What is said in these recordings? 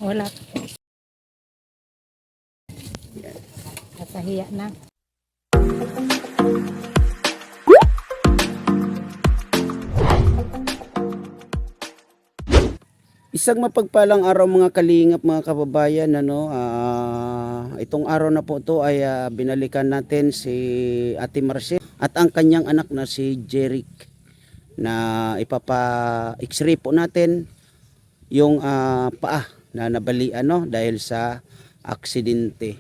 Wala. Kasahiya na. Isang mapagpalang araw mga kalingap, mga kababayan, itong araw na po ito ay binalikan natin si Ate Marcel at ang kanyang anak na si Jeric, na ipapa-x-ray po natin yung paa na nabalian dahil sa aksidente.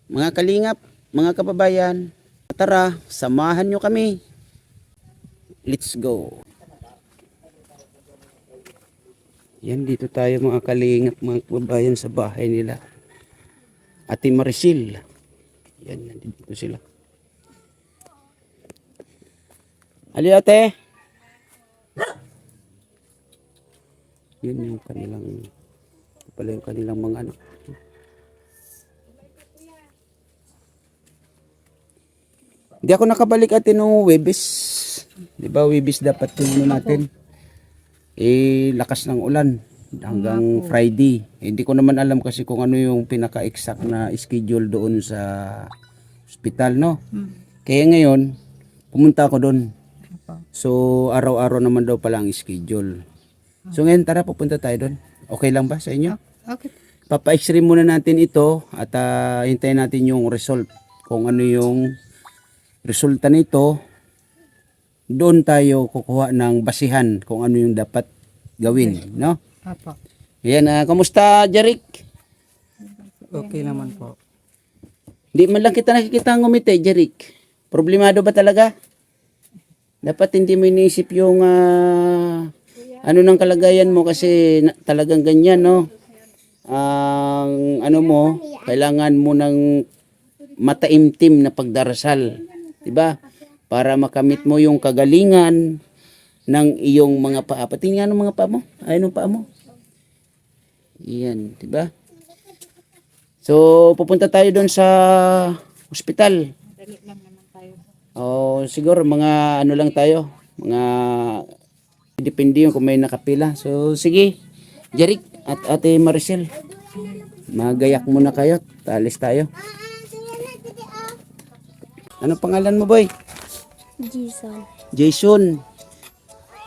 Mga kalingap, mga kababayan, tara, samahan nyo kami. Let's go. Yan, dito tayo mga kalingap, mga kababayan, sa bahay nila Ate Maricel. Yan, nandito sila. Ali ate. Yun yung kanilang, pala yung kanilang mga anak. Hindi ako nakabalik ate nung Webes. Di ba Webes dapat tingnan natin? Lakas ng ulan hanggang Friday. Hindi ko naman alam kasi kung ano yung pinaka-exact na schedule doon sa hospital, no? Kaya ngayon, pumunta ako doon. So, araw-araw naman daw pala ang schedule. So, ngayon tara, pupunta tayo doon. Okay lang ba sa inyo? Okay. Papa-x-ray muna natin ito at hintayin natin yung result. Kung ano yung resulta nito, doon tayo kukuha ng basihan kung ano yung dapat gawin, no? Apo. Yan, kamusta, Jeric? Okay naman po. Hindi man lang kita nakikita ngumiti, Jeric. Problemado ba talaga? Dapat hindi mo iniisip yung ano ng kalagayan mo kasi talagang ganyan, no? Ang ano mo, kailangan mo ng mataimtim na pagdarasal, 'di ba? Para makamit mo yung kagalingan ng iyong mga paa. Pati nga ng mga paa mo. Ayun ang paa mo. Yan, 'di ba? So, pupunta tayo doon sa ospital. Dali lang naman tayo. Siguro mga ano lang tayo. Mga depende yung kung may nakapila. So, sige. Jeric at Ate Maricel. Magayak muna kayo. Talis tayo. Ano pangalan mo, boy? Jason. Jason.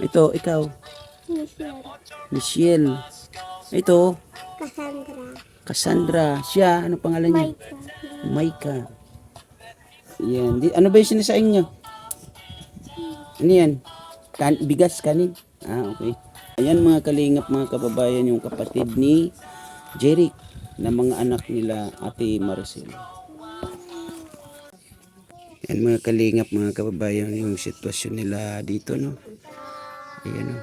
Ito, ikaw. Michelle. Michelle. Ito, Cassandra. Cassandra. Siya, ano pangalan niya? Maika. Maika. Yan. Ano ba yung sinasaing niyo? Ano yan? Bigas, kanin? Okay. Ayan mga kalingap, mga kababayan, yung kapatid ni Jeric na mga anak nila Ate Maricel. Yan mga kalingap, mga kababayan, yung sitwasyon nila dito, no? Ayan, no?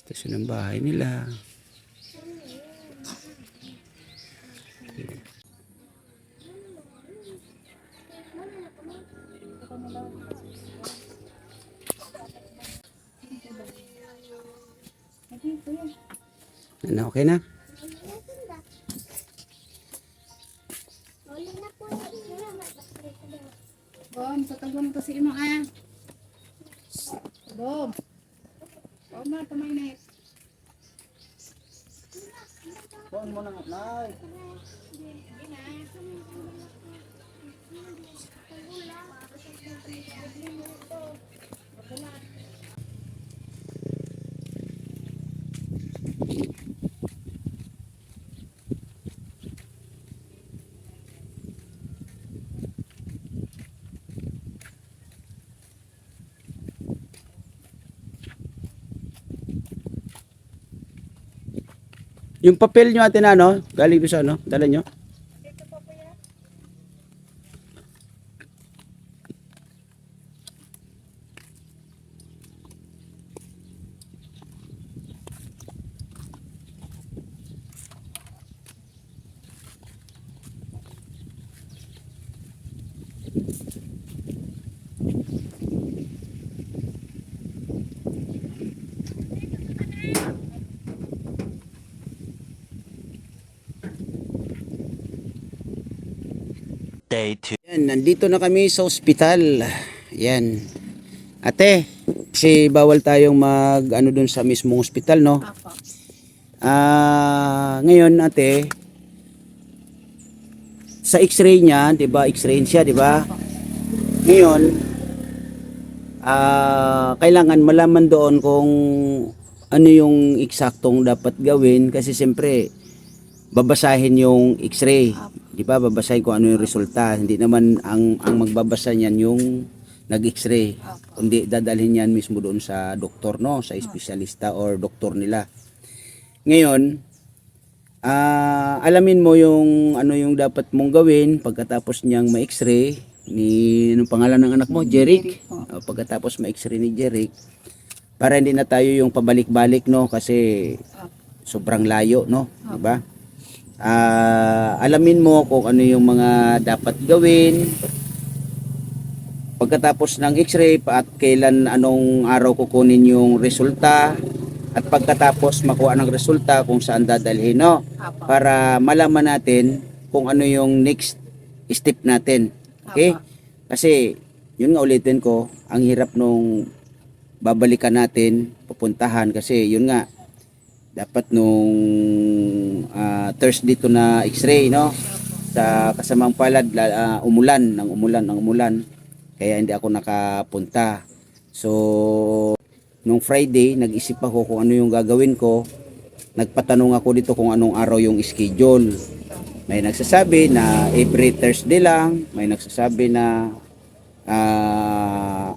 Sitwasyon ng bahay nila. Ano, okay na? Bom, tatagwan mo to si Imo Bom. Bom na, tumainit. Kuhaan mo na nga, Nay. Yung papel nyo ate na, no? Galing doon sa ano? Dala nyo? Day 2. Yan, nandito na kami sa ospital. Yan. Ate, kasi bawal tayong mag ano dun sa mismong ospital, no? Apo. Ngayon ate, sa x-ray niya, 'di ba? X-ray siya, 'di ba? Ngayon, kailangan malaman doon kung ano yung eksaktong dapat gawin kasi siyempre babasahin yung x-ray. 'Di ba? Babasahin kung ano yung resulta. Hindi naman ang magbabasa niyan yung nag-x-ray. Kundi dadalhin yan mismo doon sa doktor, no, sa espesyalista or doktor nila. Ngayon, alamin mo yung ano yung dapat mong gawin pagkatapos niyang ma-x-ray ni anong pangalan ng anak mo? Jeric. Pagkatapos ma-x-ray ni Jeric, para hindi na tayo yung pabalik-balik, no, kasi sobrang layo, no, di ba? Alamin mo kung ano yung mga dapat gawin pagkatapos ng x-ray at kailan, anong araw kukunin yung resulta, at pagkatapos makuha ng resulta kung saan dadalhin, no? Para malaman natin kung ano yung next step natin. Okay? Kasi yun nga, ulitin ko, ang hirap nung babalikan natin, pupuntahan, kasi yun nga, dapat nung Thursday to na x-ray, no? Sa kasamang palad, umulan, kaya hindi ako nakapunta. So nung Friday, nag-isip ako kung ano yung gagawin ko. Nagpatanong ako dito kung anong araw yung schedule. May nagsasabi na every Thursday lang, may nagsasabi na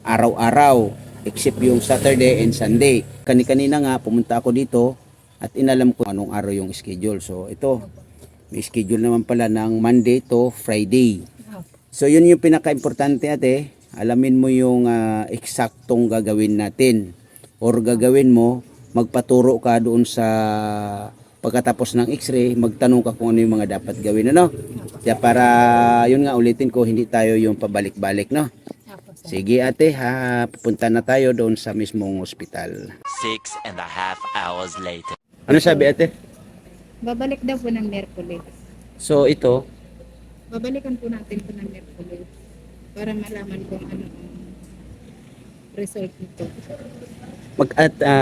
araw-araw except yung Saturday and Sunday. Kanina nga pumunta ako dito at inalam ko anong araw yung schedule. So ito, may schedule naman pala ng Monday to Friday. So yun yung pinaka-importante, ate. Alamin mo yung eksaktong gagawin natin, or gagawin mo, magpaturo ka doon sa pagkatapos ng x-ray, magtanong ka kung ano yung mga dapat gawin, ano? Kaya para, yun nga, ulitin ko, hindi tayo yung pabalik-balik, no? Sige ate, pupunta na tayo doon sa mismong ospital. 6.5 hours later. Ano sabi ate? Babalik daw po ng Merkulis. So ito, Babalikan po natin po ng Merkulis para malaman kung ano ang result nito.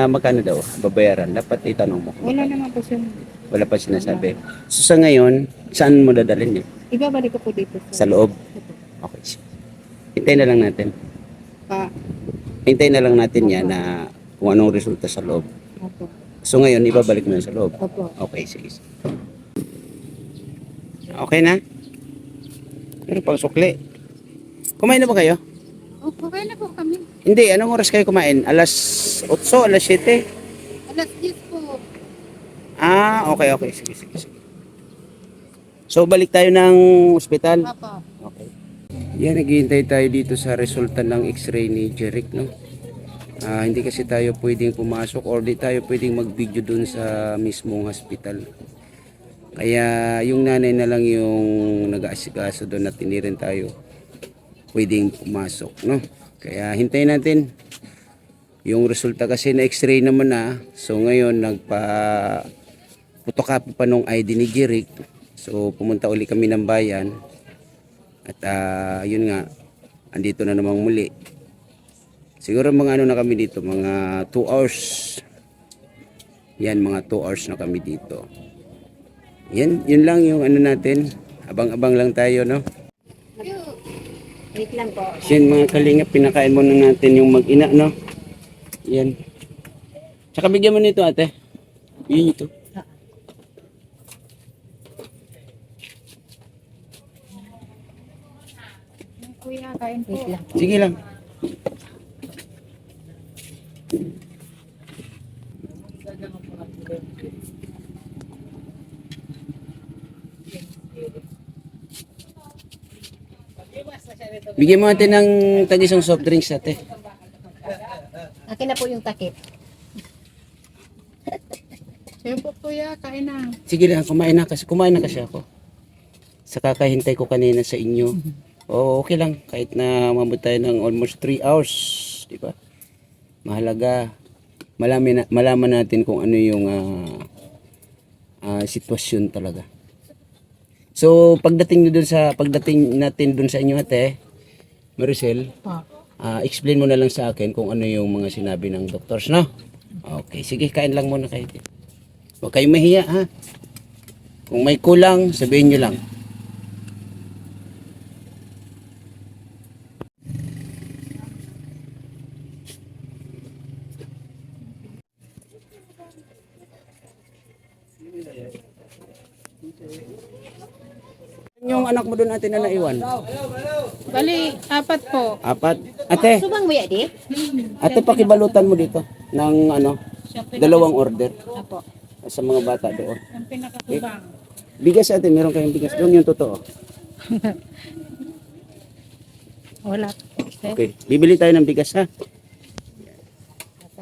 magkano daw babayaran? Dapat itanong mo. Wala naman po siyang Wala pa sinasabi. So sa ngayon, saan mo dadalhin yun? ibabalik ko po dito Sa loob? Okay. Hintayin na lang natin. Pa. Hintayin na lang natin yan na kung anong resulta sa loob. Opo. So ngayon, ibabalik mo na sa loob. Opo. Okay, sige. Okay na? Pero pang sukli. Kumain na ba kayo? Opo, kaya na po kami. Hindi, anong oras kayo kumain? Alas 8, alas 7? Alas 10 po. Okay. Sige. So balik tayo ng ospital. Opo. Okay. Yan, naghihintay tayo dito sa resulta ng x-ray ni Jeric, no? Hindi kasi tayo pwedeng pumasok or di tayo pwedeng mag-video dun sa mismong hospital. Kaya yung nanay na lang yung nag-aasikaso doon at hindi rin tayo pwedeng pumasok, no? Kaya hintayin natin yung resulta kasi na x-ray naman na. So ngayon photocopy pa nung ID ni Jeric. So pumunta uli kami ng bayan. At yun nga, andito na namang muli. Siguro mga ano na kami dito, mga 2 hours. Yan, mga 2 hours na kami dito. Yan, yun lang yung ano natin. Abang-abang lang tayo, no? Wait lang po. Yan mga kalingap, pinakain muna natin yung mag-ina, no? Yan. Tsaka bigyan mo nito, ate. Yun ito. Kuya, kain po. Wait lang. Sige lang. Bigyan mo natin ng tag-isang soft drinks, ate. Akin na po yung takip. Sige po kuya, kain na. Sige lang, kumain na kasi ako. Sa kakahintay ko kanina sa inyo. Okay lang, kahit na umabot tayo ng almost 3 hours, di ba? Mahalaga, malaman natin kung ano yung sitwasyon talaga. So, pagdating natin dun sa inyo ate, Maricel, explain mo na lang sa akin kung ano yung mga sinabi ng doctors, no? Okay, sige, kain lang muna kayo. Huwag kayong mahiya, ha? Kung may kulang, sabihin nyo lang. Yung anak mo doon ate na naiwan? Bali, 4 po. 4. Ate, Subang mo di? ate pakibalutan mo dito ng ano, 2 order Apo. sa mga bata doon. Ang pinakasubang. Bigas ate, meron kayong bigas doon yung totoo. Wala. Okay, bibili tayo ng bigas ha.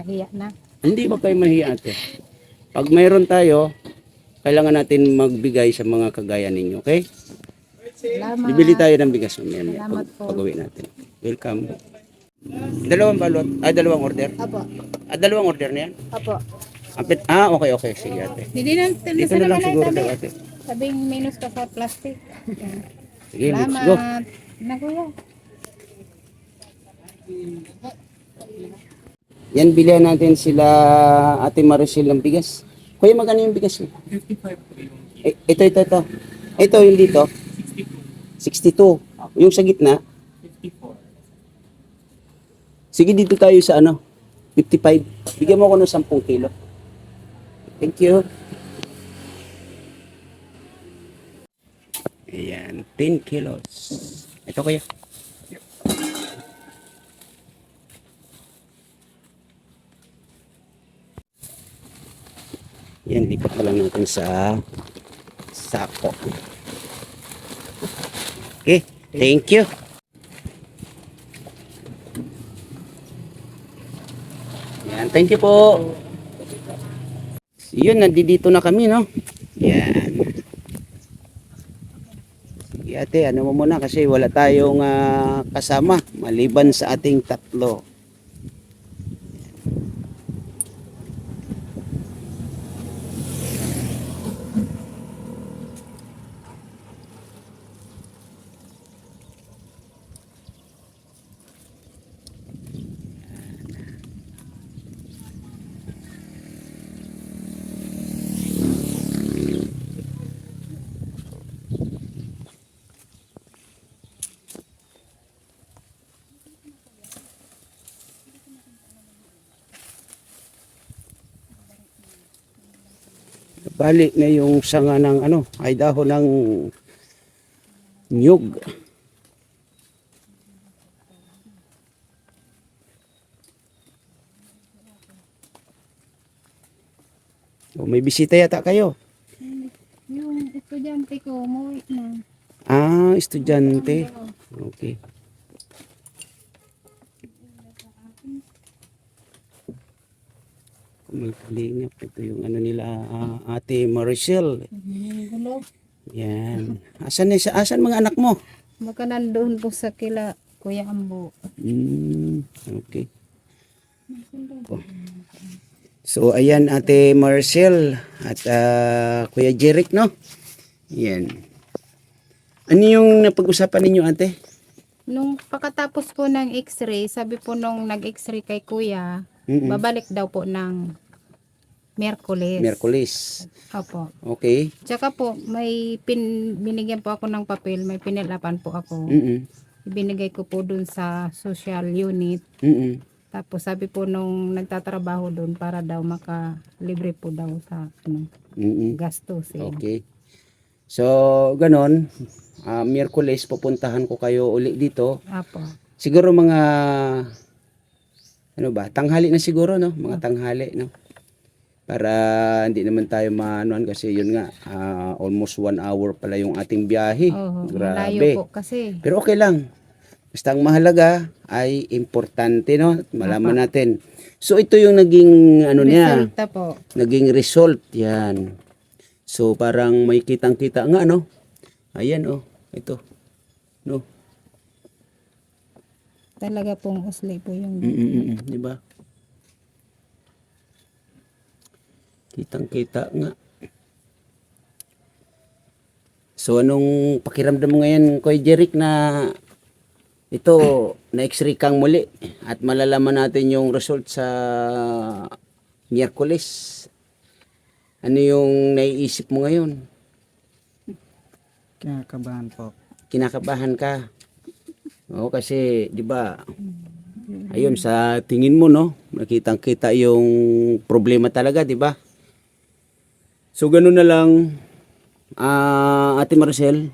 Kahiya na. Hindi ba kayo mahiya ate? Pag mayroon tayo, kailangan natin magbigay sa mga kagaya ninyo, okay? Salamat. Bibili tayo ng bigas mamaya Salamat po. pag-uwi natin. Welcome. 2 balot, 2 order. Apo. 2 order na yan? Apo. Okay, sige ate. Hindi na, Dito na lang siguro daw ate. Sabing minus ka sa plastic. Sige, let's go. Salamat. Na kuya. Yan, bilihan natin sila Ate Maricel ng bigas. Kuya, magkano yung bigas mo? 55 po yung Ito. Ito yung dito? 62. Yung sa gitna? 54. Sige, dito tayo sa ano? 55. Bigyan mo ako ng 10 kilo. Thank you. Ayan, 10 kilos. Ito kaya. Yan, lipat na lang natin sa sako. Okay, thank you. Yan, thank you po. Yun, nandito na kami, no? Yan. Sige ate, ano mo muna kasi wala tayong kasama maliban sa ating 3. Bali na yung sanga ng ano, ay dahon ng nyug. O, may bisita yata kayo. Yung estudyante ko, umuwi na. Estudyante. Okay. May kalingap. Ito yung ano nila, Ate Maricel. Gulo. Yan. Asan mga anak mo? Baka nandun po sa kila Kuya Ambo. Okay. So, ayan Ate Maricel at Kuya Jeric, no? Yan. Ano yung napag-usapan ninyo, ate? Nung pagkatapos po ng x-ray, sabi po nung nag-x-ray kay Kuya, babalik daw po ng Miyerkules. Miyerkules. Opo. Okay. Tsaka po, may binigyan po ako ng papel, may pinilapan po ako. Ibinigay ko po dun sa social unit. Tapos sabi po nung nagtatrabaho dun para daw makalibre po daw sa gastos. Okay. So, ganon. Miyerkules, pupuntahan ko kayo uli dito. Apo. Siguro mga, ano ba, tanghali na siguro, no? Mga tanghali, no? Para hindi naman tayo maanuan kasi yun nga, almost 1 hour pala yung ating biyahe. Malayo Grabe. po kasi. Pero okay lang. Basta ang mahalaga ay importante, no? Malaman natin. So, ito yung naging, ano niya, Resulta po. naging result. Yan. So, parang may kitang-kita nga, no? Ayan, oh. Ito. No? Talaga pong usli po yung Di ba? Kitang-kita nga. So anong pakiramdam mo ngayon, Kuya Jeric, na ito, na-x-ray kang muli at malalaman natin yung result sa Miyerkules. Ano yung naiisip mo ngayon? Kinakabahan po. Kinakabahan ka? Oo, kasi, di ba, ayun, sa tingin mo, no, nakitang-kita yung problema talaga, di ba? So, ganun na lang, Ate Maricel,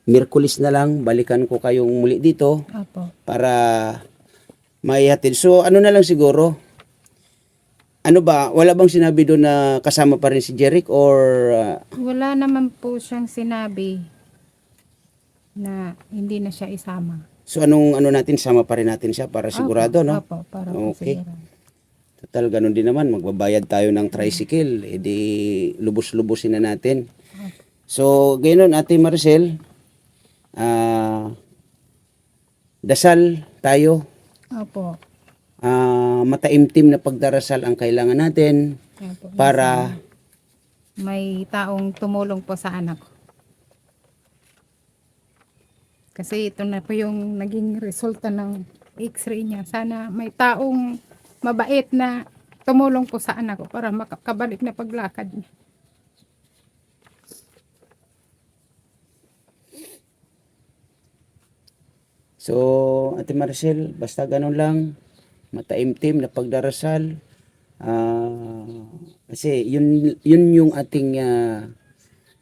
Miyerkules na lang, balikan ko kayong muli dito Opo. para maihatid. So, ano na lang siguro, ano ba, wala bang sinabi doon na kasama pa rin si Jeric or Wala naman po siyang sinabi na hindi na siya isama. so anong ano natin, sama pa rin natin siya para sigurado, no? Opo, para po Okay. sigurado. Total, ganun din naman, magbabayad tayo ng tricycle, edi lubos-lubusin na natin. So, ganoon, Ate Maricel, dasal tayo, Opo. mataimtim na pagdarasal ang kailangan natin Opo. para May taong tumulong po sa anak ko. Kasi ito na po yung naging resulta ng x-ray niya. Sana may taong mabait na tumulong po sa anak ko para makabalik na paglakad niya. So, Ate Maricel, basta ganun lang, mataimtim na pagdarasal. Kasi yun yung ating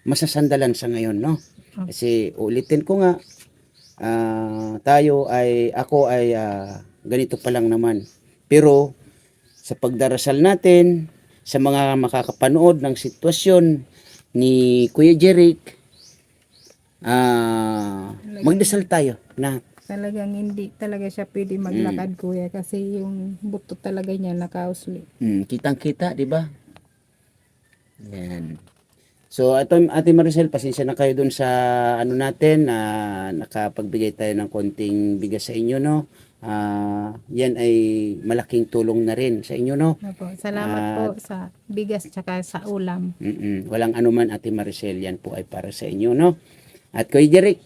masasandalan sa ngayon, no? Kasi ulitin ko nga, ako ay ganito pa lang naman. Pero sa pagdarasal natin, sa mga makakapanood ng sitwasyon ni Kuya Jeric, magdasal tayo na Talagang hindi talaga siya pwede maglakad, kuya, kasi yung buto talaga niya nakausli. kitang-kita, di ba? Yan. So, Ate Maricel, pasensya na kayo dun sa ano natin, nakapagbigay tayo ng konting bigas sa inyo, no? Yan ay malaking tulong na rin sa inyo, no? Opo. Salamat po sa bigas tsaka sa ulam. Walang anuman, Ate Maricel, yan po ay para sa inyo, no? At Kuya Jeric,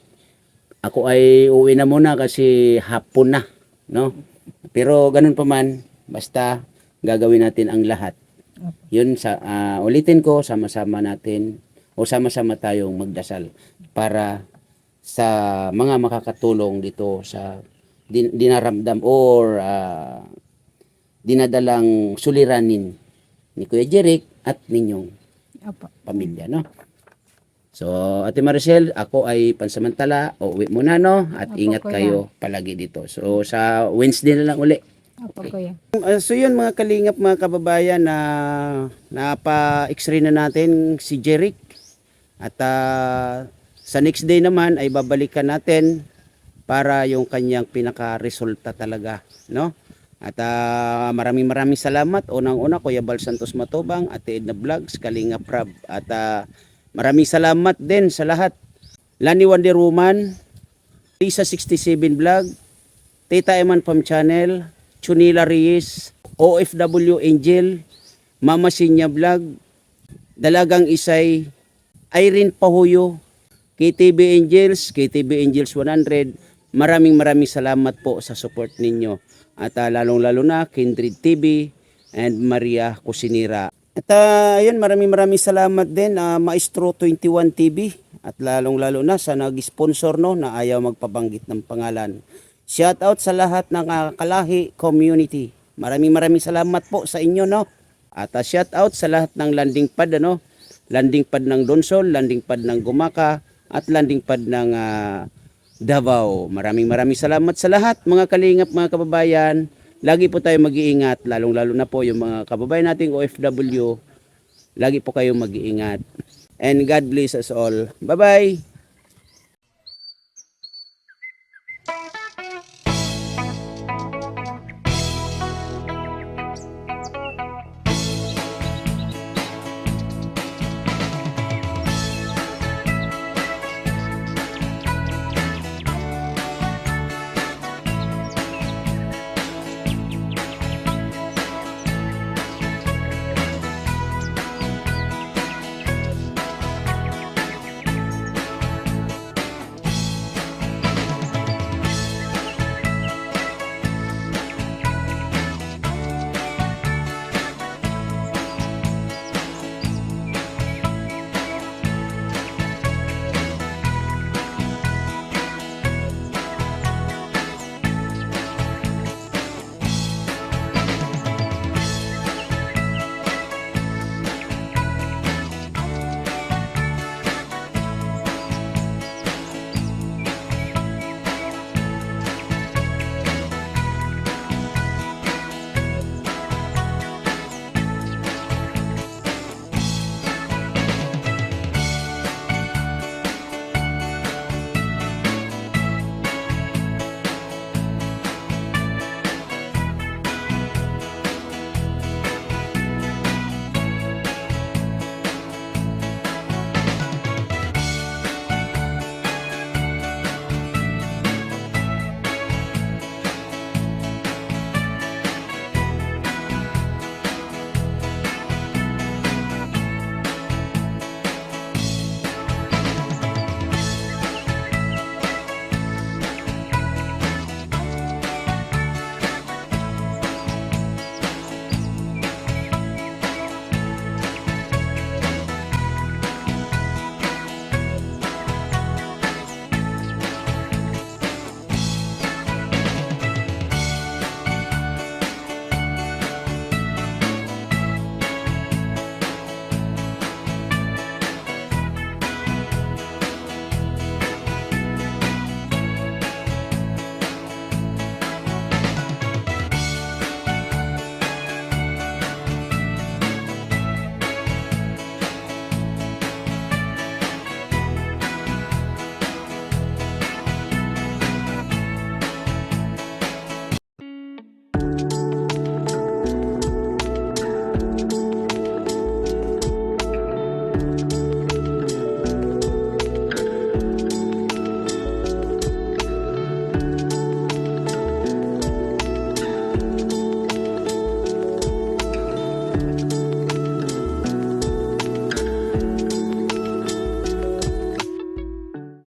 ako ay uwi na muna kasi hapon na, no? Pero ganun pa man, basta gagawin natin ang lahat. Yun, ulitin ko, sama-sama natin o sama-sama tayong magdasal para sa mga makakatulong dito sa dinaramdam or dinadalang suliranin ni Kuya Jeric at ninyong Opo. pamilya, no? So, Ate Maricel, ako ay pansamantala, uwi muna, no? At Opo, ingat kuya. kayo palagi dito. So, sa Wednesday na lang uli. Opo, kuya. So yun mga kalingap, mga kababayan, na napa-x-ray na natin si Jeric. At sa next day naman ay babalikan natin para yung kanyang pinaka-resulta talaga, no? At maraming salamat. Unang-una, Kuya Bal Santos Matubang, Ate Edna Vlogs, Kalingap Rab. At maraming salamat din sa lahat. Lani Wonder Woman, Lisa 67 Vlog, Tita Eman Pam Channel, Chunila Reyes, OFW Angel, Mama Sinya Vlog, Dalagang Isay, Irene Pahuyo, KTB Angels 100. Maraming salamat po sa support ninyo. At lalong-lalo na Kindred TV and Maria Cusinera. At ayun, maraming salamat din Maestro 21 TV at lalong-lalo na sa nag-sponsor, no, na ayaw magpabanggit ng pangalan. Shout out sa lahat ng Kalahi community. Maraming salamat po sa inyo, no. At shout out sa lahat ng landing pad, ano, landing pad ng Donsol, landing pad ng Gumaka at landing pad ng Davao. Maraming salamat sa lahat, mga kalingap, mga kababayan. Lagi po tayo mag-iingat, lalong-lalo na po yung mga kababayan nating OFW. Lagi po kayong mag-iingat. And God bless us all. Bye-bye!